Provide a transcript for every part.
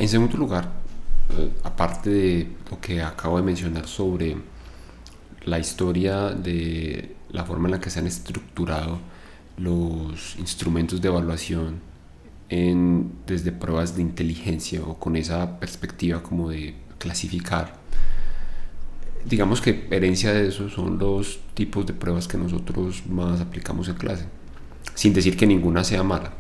En segundo lugar, aparte de lo que acabo de mencionar sobre la historia de la forma en la que se han estructurado los instrumentos de evaluación desde pruebas de inteligencia o con esa perspectiva como de clasificar, digamos que herencia de eso son los tipos de pruebas que nosotros más aplicamos en clase, sin decir que ninguna sea mala.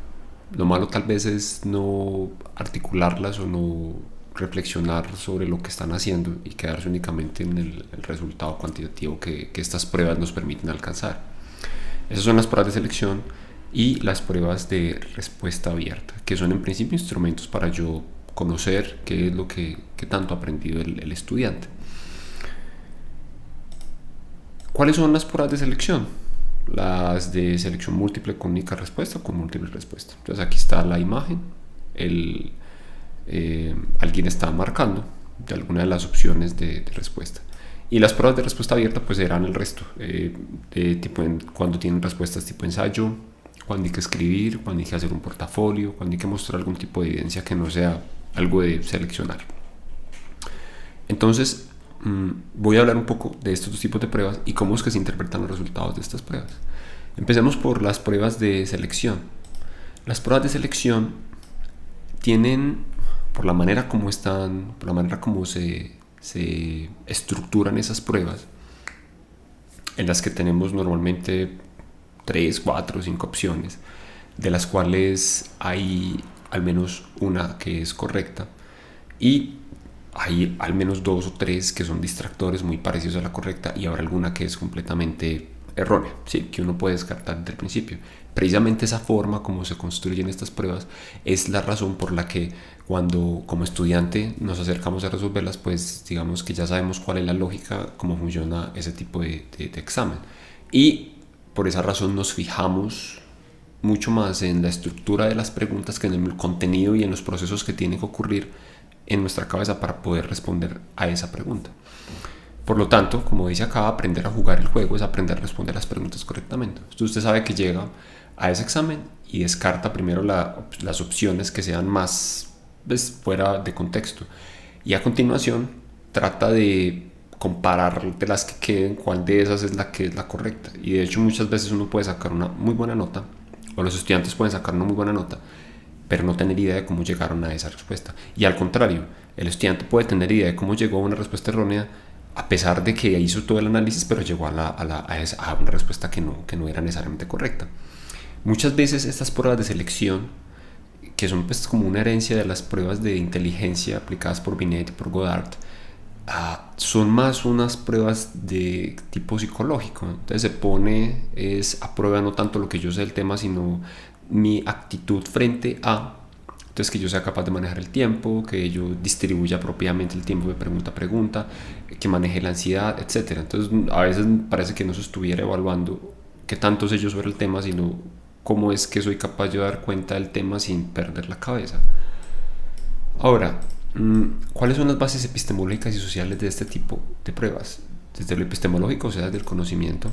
Lo malo tal vez es no articularlas o no reflexionar sobre lo que están haciendo y quedarse únicamente en el resultado cuantitativo que estas pruebas nos permiten alcanzar. Esas son las pruebas de selección y las pruebas de respuesta abierta, que son en principio instrumentos para yo conocer qué es lo que tanto ha aprendido el estudiante. ¿Cuáles son las pruebas de selección? Las de selección múltiple con única respuesta o con múltiple respuesta. Entonces aquí está la imagen, alguien está marcando de alguna de las opciones de respuesta. Y las pruebas de respuesta abierta pues serán el resto, cuando tienen respuestas tipo ensayo, cuando hay que escribir, cuando hay que hacer un portafolio, cuando hay que mostrar algún tipo de evidencia que no sea algo de seleccionar. Entonces voy a hablar un poco de estos dos tipos de pruebas y cómo es que se interpretan los resultados de estas pruebas. Empecemos por las pruebas de selección. Las pruebas de selección tienen, por la manera como están, por la manera como se estructuran esas pruebas, en las que tenemos normalmente 3, 4, 5 opciones, de las cuales hay al menos una que es correcta y hay al menos 2 o 3 que son distractores muy parecidos a la correcta y habrá alguna que es completamente errónea, ¿sí? Que uno puede descartar desde el principio. Precisamente esa forma como se construyen estas pruebas es la razón por la que cuando como estudiante nos acercamos a resolverlas, pues digamos que ya sabemos cuál es la lógica, cómo funciona ese tipo de examen. Y por esa razón nos fijamos mucho más en la estructura de las preguntas que en el contenido y en los procesos que tienen que ocurrir en nuestra cabeza para poder responder a esa pregunta. Por lo tanto, como dice acá, aprender a jugar el juego es aprender a responder las preguntas correctamente. Entonces usted sabe que llega a ese examen y descarta primero las opciones que sean más fuera de contexto. Y a continuación trata de comparar de las que queden cuál de esas es la que es la correcta. Y de hecho muchas veces uno puede sacar una muy buena nota, o los estudiantes pueden sacar una muy buena nota, pero no tener idea de cómo llegaron a esa respuesta. Y al contrario, el estudiante puede tener idea de cómo llegó a una respuesta errónea a pesar de que hizo todo el análisis, pero llegó a una respuesta que no era necesariamente correcta. Muchas veces estas pruebas de selección, que son pues como una herencia de las pruebas de inteligencia aplicadas por Binet y por Goddard, son más unas pruebas de tipo psicológico. Entonces se pone a prueba no tanto lo que yo sé del tema, sino mi actitud frente a. Entonces que yo sea capaz de manejar el tiempo, que yo distribuya propiamente el tiempo de pregunta a pregunta, que maneje la ansiedad, etc. Entonces a veces parece que no se estuviera evaluando qué tanto sé yo sobre el tema, sino cómo es que soy capaz de dar cuenta del tema sin perder la cabeza. Ahora, ¿cuáles son las bases epistemológicas y sociales de este tipo de pruebas? Desde lo epistemológico, o sea, desde el conocimiento.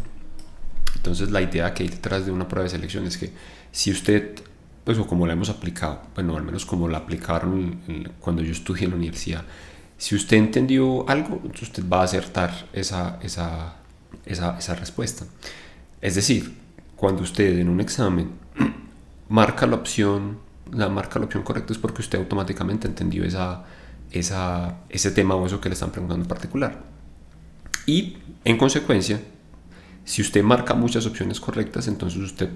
Entonces la idea que hay detrás de una prueba de selección es que si usted, pues o como la hemos aplicado, bueno, al menos como la aplicaron cuando yo estudié en la universidad, si usted entendió algo, usted va a acertar esa respuesta. Es decir, cuando usted en un examen marca la opción correcta es porque usted automáticamente entendió ese tema o eso que le están preguntando en particular. Y en consecuencia, si usted marca muchas opciones correctas, entonces usted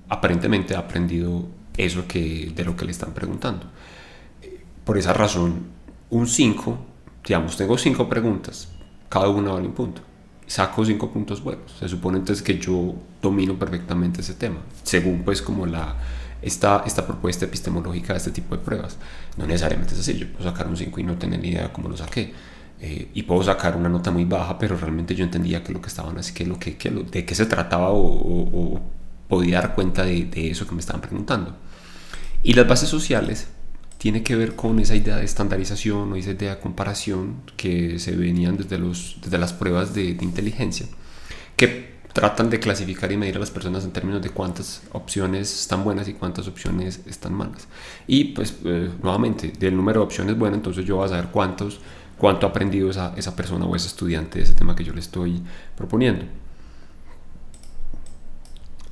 aparentemente ha aprendido eso de lo que le están preguntando. Por esa razón, un 5, digamos, tengo 5 preguntas, cada una vale un punto. Saco 5 puntos buenos. Se supone entonces que yo domino perfectamente ese tema, según pues como esta propuesta epistemológica de este tipo de pruebas. No necesariamente es así, yo puedo sacar un 5 y no tener ni idea de cómo lo saqué. Y puedo sacar una nota muy baja, pero realmente yo entendía que lo que estaban así, de qué se trataba o podía dar cuenta de eso que me estaban preguntando. Y las bases sociales tiene que ver con esa idea de estandarización o esa idea de comparación que se venían desde las pruebas de inteligencia, que tratan de clasificar y medir a las personas en términos de cuántas opciones están buenas y cuántas opciones están malas. Y pues nuevamente, del número de opciones buenas, entonces yo voy a saber cuánto ha aprendido esa persona o ese estudiante de ese tema que yo le estoy proponiendo.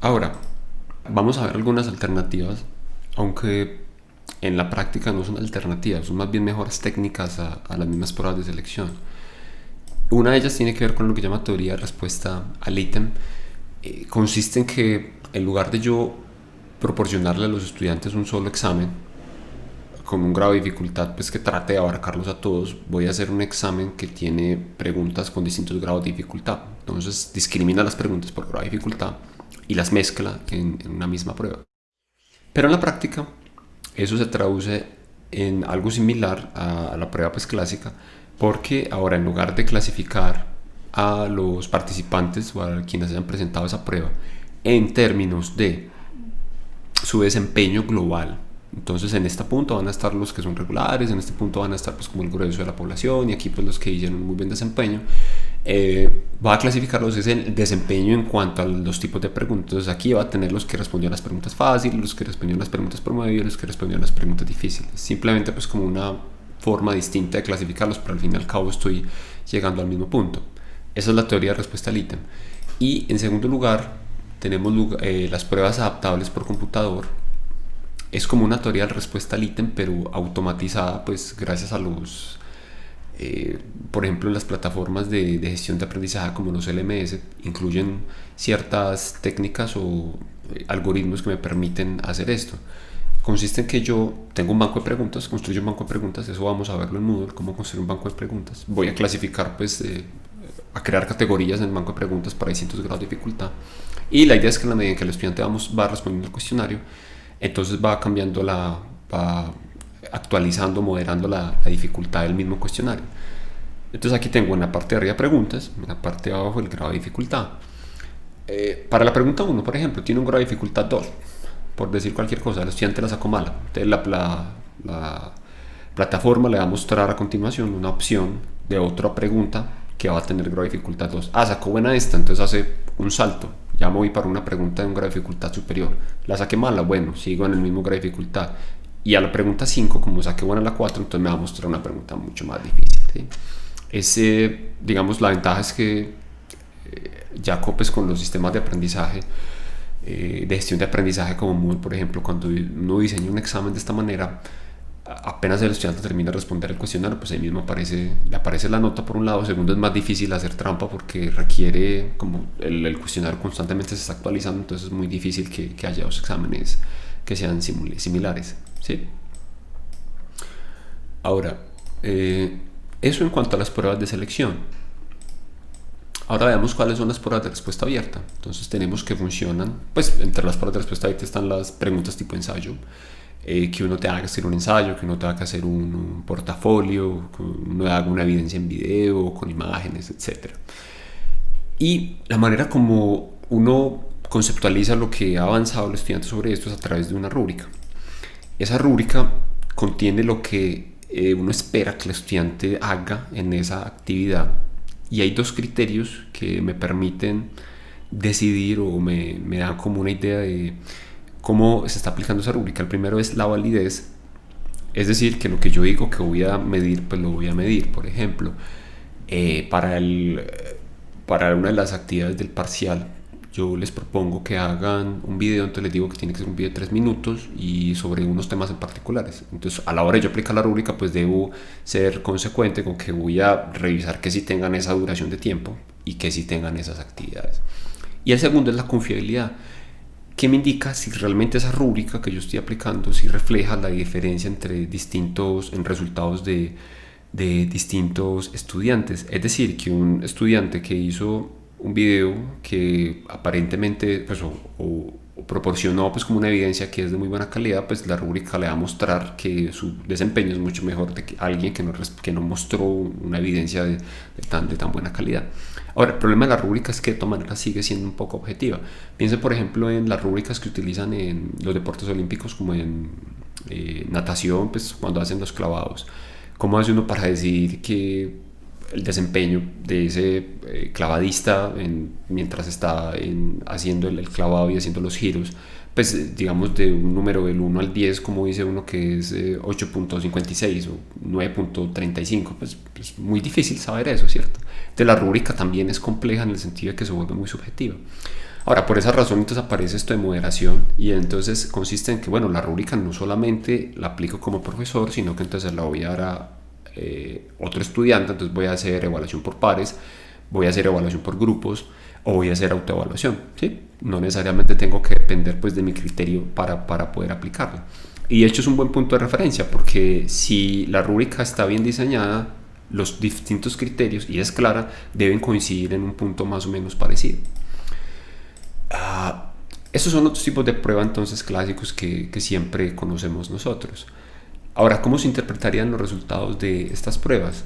Ahora, vamos a ver algunas alternativas, aunque en la práctica no son alternativas, son más bien mejores técnicas a las mismas pruebas de selección. Una de ellas tiene que ver con lo que llama teoría de respuesta al ítem. Consiste en que en lugar de yo proporcionarle a los estudiantes un solo examen con un grado de dificultad pues que trate de abarcarlos a todos, voy a hacer un examen que tiene preguntas con distintos grados de dificultad. Entonces discrimina las preguntas por grado de dificultad y las mezcla en una misma prueba. Pero en la práctica eso se traduce en algo similar a la prueba pues clásica, porque ahora en lugar de clasificar a los participantes o a quienes hayan presentado esa prueba en términos de su desempeño global, entonces en este punto van a estar los que son regulares, en este punto van a estar pues como el grueso de la población, y aquí pues los que hicieron un muy buen desempeño, va a clasificarlos es el desempeño en cuanto a los tipos de preguntas. Entonces aquí va a tener los que respondieron las preguntas fáciles, los que respondieron las preguntas promedio, los que respondieron las preguntas difíciles, simplemente pues como una forma distinta de clasificarlos, pero al fin y al cabo estoy llegando al mismo punto. Esa es la teoría de respuesta al ítem. Y en segundo lugar tenemos las pruebas adaptables por computador. Es como una teoría de respuesta al ítem, pero automatizada pues gracias a los por ejemplo, las plataformas de gestión de aprendizaje como los LMS incluyen ciertas técnicas o algoritmos que me permiten hacer esto. Consiste en que yo tengo un banco de preguntas, construyo un banco de preguntas, eso vamos a verlo en Moodle, cómo construir un banco de preguntas. Voy a clasificar, pues, a crear categorías en el banco de preguntas para distintos grados de dificultad. Y la idea es que en la medida en que el estudiante va respondiendo al cuestionario, entonces va cambiando va actualizando, moderando la dificultad del mismo cuestionario. Entonces aquí tengo en la parte de arriba preguntas, en la parte de abajo el grado de dificultad. Para la pregunta 1, por ejemplo, tiene un grado de dificultad 2, por decir cualquier cosa, el estudiante la sacó mala. Entonces la plataforma le va a mostrar a continuación una opción de otra pregunta que va a tener grado de dificultad 2. Sacó buena esta, entonces hace un salto. Ya me voy para una pregunta de un grado de dificultad superior. La saqué mala, bueno, sigo en el mismo grado de dificultad. Y a la pregunta 5, como saqué buena la 4, entonces me va a mostrar una pregunta mucho más difícil, ¿sí? Digamos, la ventaja es que ya copes con los sistemas de aprendizaje, de gestión de aprendizaje como Moodle, por ejemplo, cuando uno diseña un examen de esta manera, apenas el estudiante termina de responder el cuestionario, pues ahí mismo le aparece la nota por un lado. Segundo, es más difícil hacer trampa porque requiere, como el cuestionario constantemente se está actualizando, entonces es muy difícil que haya dos exámenes que sean similares, ¿sí? Ahora, eso en cuanto a las pruebas de selección. Ahora veamos cuáles son las pruebas de respuesta abierta. Entonces tenemos que funcionan, pues entre las pruebas de respuesta abierta están las preguntas tipo ensayo, que uno tenga que hacer un ensayo, que uno tenga que hacer un portafolio, que uno haga una evidencia en video, con imágenes, etc. Y la manera como uno conceptualiza lo que ha avanzado el estudiante sobre esto es a través de una rúbrica. Esa rúbrica contiene lo que uno espera que el estudiante haga en esa actividad, y hay dos criterios que me permiten decidir o me dan como una idea de cómo se está aplicando esa rúbrica. El primero es la validez, es decir, que lo que yo digo que voy a medir, pues lo voy a medir. Por ejemplo, para una de las actividades del parcial, yo les propongo que hagan un video, entonces les digo que tiene que ser un video de 3 minutos y sobre unos temas en particulares. Entonces, a la hora de yo aplicar la rúbrica, pues debo ser consecuente con que voy a revisar que sí tengan esa duración de tiempo y que sí tengan esas actividades. Y el segundo es la confiabilidad, que me indica si realmente esa rúbrica que yo estoy aplicando si refleja la diferencia entre en resultados de distintos estudiantes. Es decir, que un estudiante que hizo un video que aparentemente pues, o proporcionó pues como una evidencia que es de muy buena calidad, pues la rúbrica le va a mostrar que su desempeño es mucho mejor de que alguien que no mostró una evidencia de tan buena calidad. Ahora, el problema de la rúbrica es que de todas maneras sigue siendo un poco objetiva. Piensen, por ejemplo, en las rúbricas que utilizan en los deportes olímpicos, como en natación, pues cuando hacen los clavados. ¿Cómo hace uno para decidir que el desempeño de ese clavadista mientras está haciendo el clavado y haciendo los giros, pues digamos de un número del 1 al 10, como dice uno que es 8.56 o 9.35, pues es muy difícil saber eso, ¿cierto? Entonces la rúbrica también es compleja en el sentido de que se vuelve muy subjetiva. Ahora, por esa razón entonces aparece esto de moderación, y entonces consiste en que, bueno, la rúbrica no solamente la aplico como profesor, sino que entonces la voy a dar a otro estudiante, entonces voy a hacer evaluación por pares, voy a hacer evaluación por grupos, o voy a hacer autoevaluación, ¿sí? No necesariamente tengo que depender pues de mi criterio para poder aplicarlo. Y de hecho es un buen punto de referencia, porque si la rúbrica está bien diseñada, los distintos criterios, y es clara, deben coincidir en un punto más o menos parecido. Estos son otros tipos de prueba entonces clásicos que siempre conocemos nosotros. Ahora, ¿cómo se interpretarían los resultados de estas pruebas?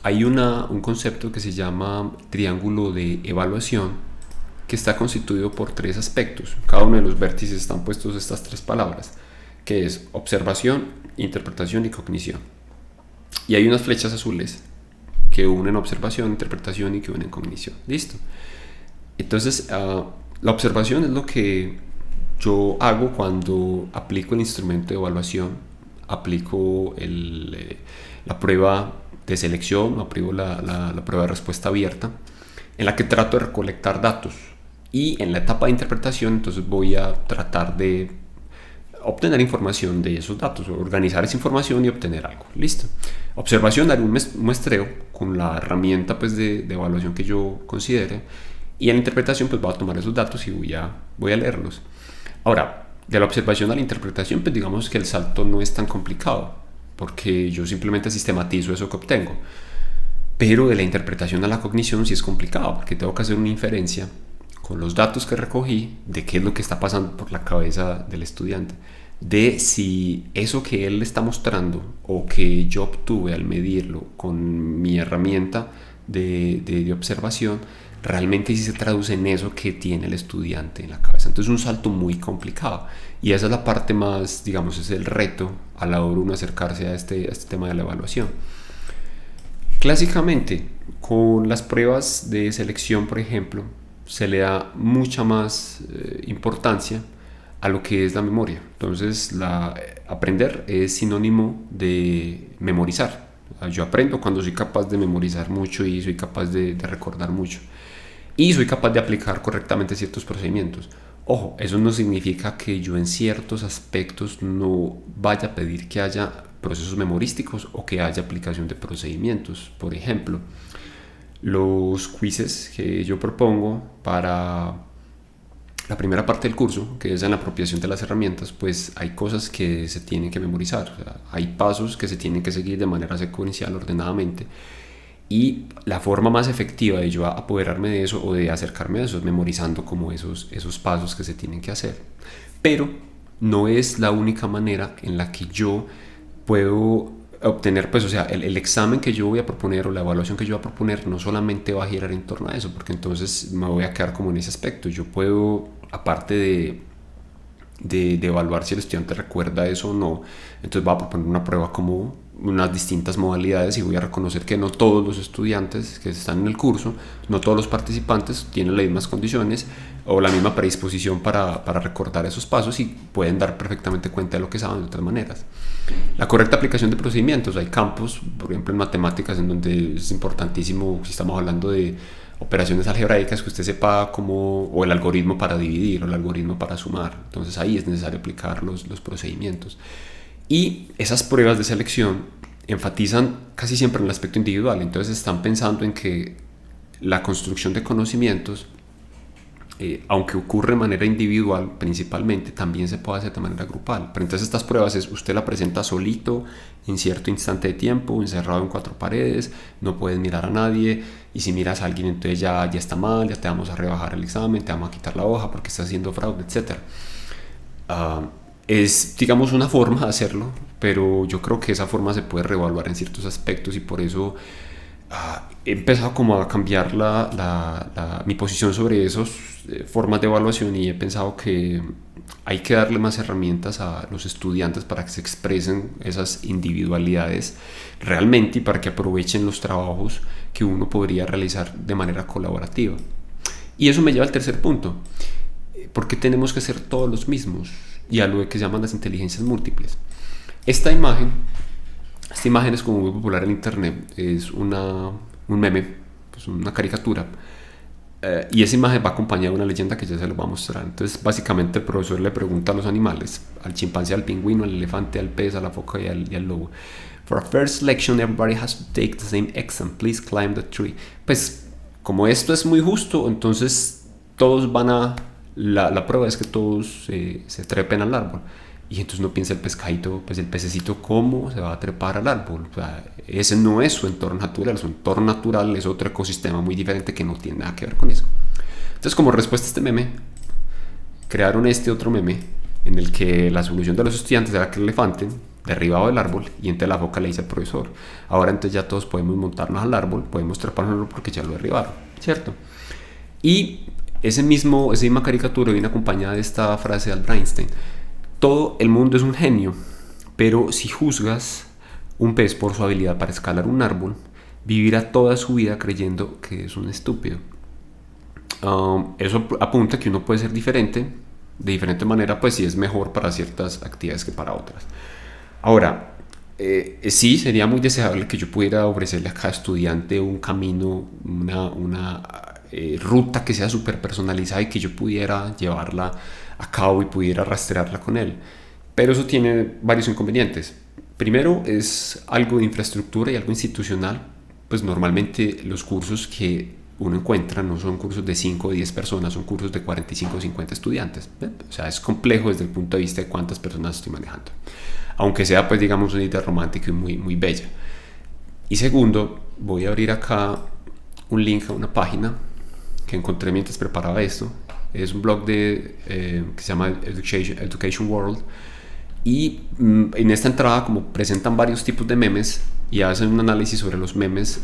Hay un concepto que se llama triángulo de evaluación, que está constituido por tres aspectos. Cada uno de los vértices están puestos estas tres palabras, que es observación, interpretación y cognición. Y hay unas flechas azules que unen observación, interpretación y que unen cognición. ¿Listo? Entonces, la observación es lo que yo hago cuando aplico el instrumento de evaluación, aplico la prueba de selección, aplico la prueba de respuesta abierta, en la que trato de recolectar datos. Y en la etapa de interpretación, entonces voy a tratar de obtener información de esos datos, organizar esa información y obtener algo. Listo. Observación, haré un muestreo con la herramienta pues, de evaluación que yo considere. Y en la interpretación pues voy a tomar esos datos y voy a leerlos. Ahora, de la observación a la interpretación, pues digamos que el salto no es tan complicado, porque yo simplemente sistematizo eso que obtengo. Pero de la interpretación a la cognición sí es complicado, porque tengo que hacer una inferencia con los datos que recogí de qué es lo que está pasando por la cabeza del estudiante, de si eso que él está mostrando o que yo obtuve al medirlo con mi herramienta de observación realmente sí se traduce en eso que tiene el estudiante en la cabeza. Entonces es un salto muy complicado, y esa es la parte más, digamos, es el reto a la hora de uno acercarse a este tema de la evaluación. Clásicamente, con las pruebas de selección, por ejemplo, se le da mucha más importancia a lo que es la memoria. Entonces, aprender es sinónimo de memorizar. Yo aprendo cuando soy capaz de memorizar mucho y soy capaz de recordar mucho. Y soy capaz de aplicar correctamente ciertos procedimientos. Ojo, eso no significa que yo en ciertos aspectos no vaya a pedir que haya procesos memorísticos o que haya aplicación de procedimientos. Por ejemplo, los quizzes que yo propongo para la primera parte del curso, que es en la apropiación de las herramientas, pues hay cosas que se tienen que memorizar. O sea, hay pasos que se tienen que seguir de manera secuencial, ordenadamente. Y la forma más efectiva de yo apoderarme de eso o de acercarme a eso es memorizando como esos pasos que se tienen que hacer. Pero no es la única manera en la que yo puedo obtener, pues, o sea, el examen que yo voy a proponer o la evaluación que yo voy a proponer no solamente va a girar en torno a eso, porque entonces me voy a quedar como en ese aspecto. Yo puedo, aparte de evaluar si el estudiante recuerda eso o no, entonces voy a proponer una prueba como unas distintas modalidades y voy a reconocer que no todos los estudiantes que están en el curso, no todos los participantes tienen las mismas condiciones o la misma predisposición para recordar esos pasos y pueden dar perfectamente cuenta de lo que saben de otras maneras. La correcta aplicación de procedimientos, hay campos, por ejemplo en matemáticas, en donde es importantísimo, si estamos hablando de operaciones algebraicas, que usted sepa cómo, o el algoritmo para dividir o el algoritmo para sumar. Entonces ahí es necesario aplicar los procedimientos. Y esas pruebas de selección enfatizan casi siempre en el aspecto individual. Entonces están pensando en que la construcción de conocimientos, aunque ocurre de manera individual principalmente, también se puede hacer de manera grupal. Pero entonces estas pruebas usted la presenta solito, en cierto instante de tiempo, encerrado en 4 paredes, no puedes mirar a nadie, y si miras a alguien entonces ya está mal, ya te vamos a rebajar el examen, te vamos a quitar la hoja porque estás haciendo fraude, etc. Es, digamos, una forma de hacerlo, pero yo creo que esa forma se puede reevaluar en ciertos aspectos, y por eso he empezado como a cambiar mi posición sobre esas formas de evaluación, y he pensado que hay que darle más herramientas a los estudiantes para que se expresen esas individualidades realmente y para que aprovechen los trabajos que uno podría realizar de manera colaborativa. Y eso me lleva al tercer punto. ¿Por qué tenemos que ser todos los mismos? Y a lo que se llaman las inteligencias múltiples. Esta imagen es como muy popular en internet, es un meme, pues una caricatura, y esa imagen va acompañada de una leyenda que ya se lo va a mostrar. Entonces básicamente el profesor le pregunta a los animales, al chimpancé, al pingüino, al elefante, al pez, a la foca y al lobo: For a first selection everybody has to take the same exam, please climb the tree. Pues como esto es muy justo, entonces todos van a... La prueba es que todos se trepen al árbol. Y entonces uno piensa el pescadito, pues el pececito, ¿cómo se va a trepar al árbol? O sea, ese no es su entorno natural es otro ecosistema muy diferente que no tiene nada que ver con eso. Entonces, como respuesta a este meme, crearon este otro meme en el que la solución de los estudiantes era que el elefante derribaba del árbol y entonces la foca le dice al profesor: ahora entonces ya todos podemos montarnos al árbol, podemos treparnos al árbol porque ya lo derribaron, ¿cierto? Y esa misma caricatura viene acompañada de esta frase de Albert Einstein: todo el mundo es un genio, pero si juzgas un pez por su habilidad para escalar un árbol, vivirá toda su vida creyendo que es un estúpido. Eso apunta a que uno puede ser diferente, de diferente manera, pues si es mejor para ciertas actividades que para otras. Ahora, sí, sería muy deseable que yo pudiera ofrecerle a cada estudiante un camino, una ruta que sea súper personalizada y que yo pudiera llevarla a cabo y pudiera rastrearla con él. Pero eso tiene varios inconvenientes. Primero, es algo de infraestructura y algo institucional. Pues normalmente los cursos que uno encuentra no son cursos de 5 o 10 personas, son cursos de 45 o 50 estudiantes. O sea, es complejo desde el punto de vista de cuántas personas estoy manejando. Aunque sea, pues digamos, una idea romántica y muy, muy bella. Y segundo, voy a abrir acá un link a una página que encontré mientras preparaba esto. Es un blog que se llama Education World, y en esta entrada como presentan varios tipos de memes y hacen un análisis sobre los memes,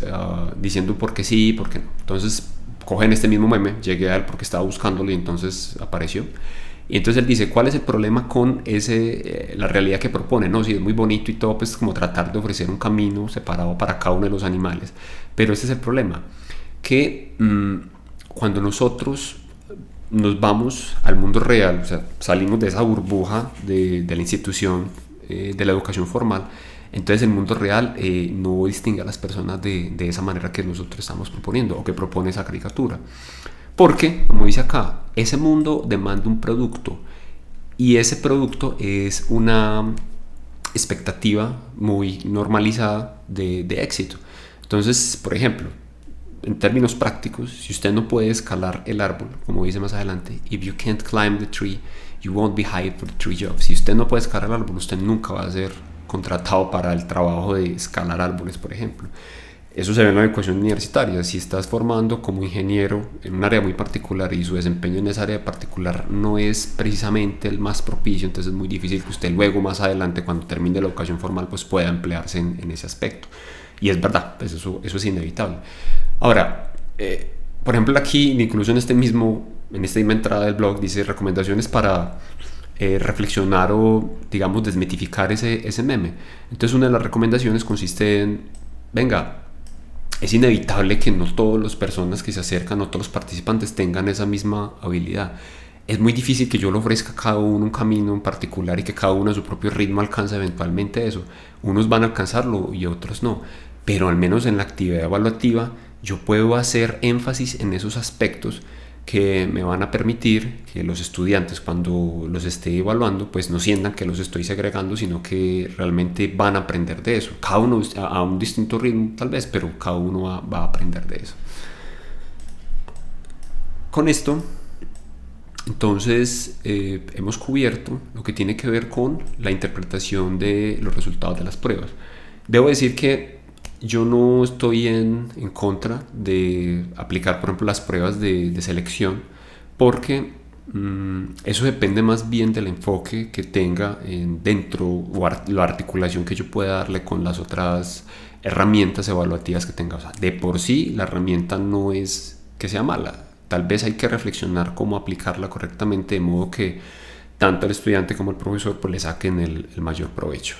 diciendo por qué sí y por qué no. Entonces cogen este mismo meme, llegué a él porque estaba buscándolo y entonces apareció. Y entonces él dice: ¿cuál es el problema con la realidad que propone? No, sí, es muy bonito y todo, pues como tratar de ofrecer un camino separado para cada uno de los animales, pero ese es el problema, que cuando nosotros nos vamos al mundo real, o sea, salimos de esa burbuja de la institución, de la educación formal, entonces el mundo real no distingue a las personas de esa manera que nosotros estamos proponiendo o que propone esa caricatura. Porque, como dice acá, ese mundo demanda un producto y ese producto es una expectativa muy normalizada de éxito. Entonces, por ejemplo, en términos prácticos, si usted no puede escalar el árbol, como dice más adelante, if you can't climb the tree, you won't be hired for the tree job. Si usted no puede escalar el árbol, usted nunca va a ser contratado para el trabajo de escalar árboles, por ejemplo. Eso se ve en la educación universitaria. Si estás formando como ingeniero en un área muy particular y su desempeño en esa área particular no es precisamente el más propicio, entonces es muy difícil que usted luego, más adelante, cuando termine la educación formal, pues pueda emplearse en ese aspecto. Y es verdad, pues eso es inevitable. Ahora, por ejemplo, aquí, incluso en esta misma entrada del blog, dice recomendaciones para reflexionar o, digamos, desmitificar ese meme. Entonces, una de las recomendaciones consiste en: venga, es inevitable que no todas las personas que se acercan, no todos los participantes tengan esa misma habilidad. Es muy difícil que yo le ofrezca a cada uno un camino en particular y que cada uno a su propio ritmo alcance eventualmente eso. Unos van a alcanzarlo y otros no. Pero al menos en la actividad evaluativa yo puedo hacer énfasis en esos aspectos que me van a permitir que los estudiantes, cuando los esté evaluando, pues no sientan que los estoy segregando, sino que realmente van a aprender de eso. Cada uno a un distinto ritmo tal vez, pero cada uno va a aprender de eso. Con esto, entonces, hemos cubierto lo que tiene que ver con la interpretación de los resultados de las pruebas. Debo decir que yo no estoy en contra de aplicar, por ejemplo, las pruebas de selección, porque eso depende más bien del enfoque que tenga dentro, o la articulación que yo pueda darle con las otras herramientas evaluativas que tenga. O sea, de por sí la herramienta no es que sea mala, tal vez hay que reflexionar cómo aplicarla correctamente, de modo que tanto el estudiante como el profesor pues le saquen el mayor provecho.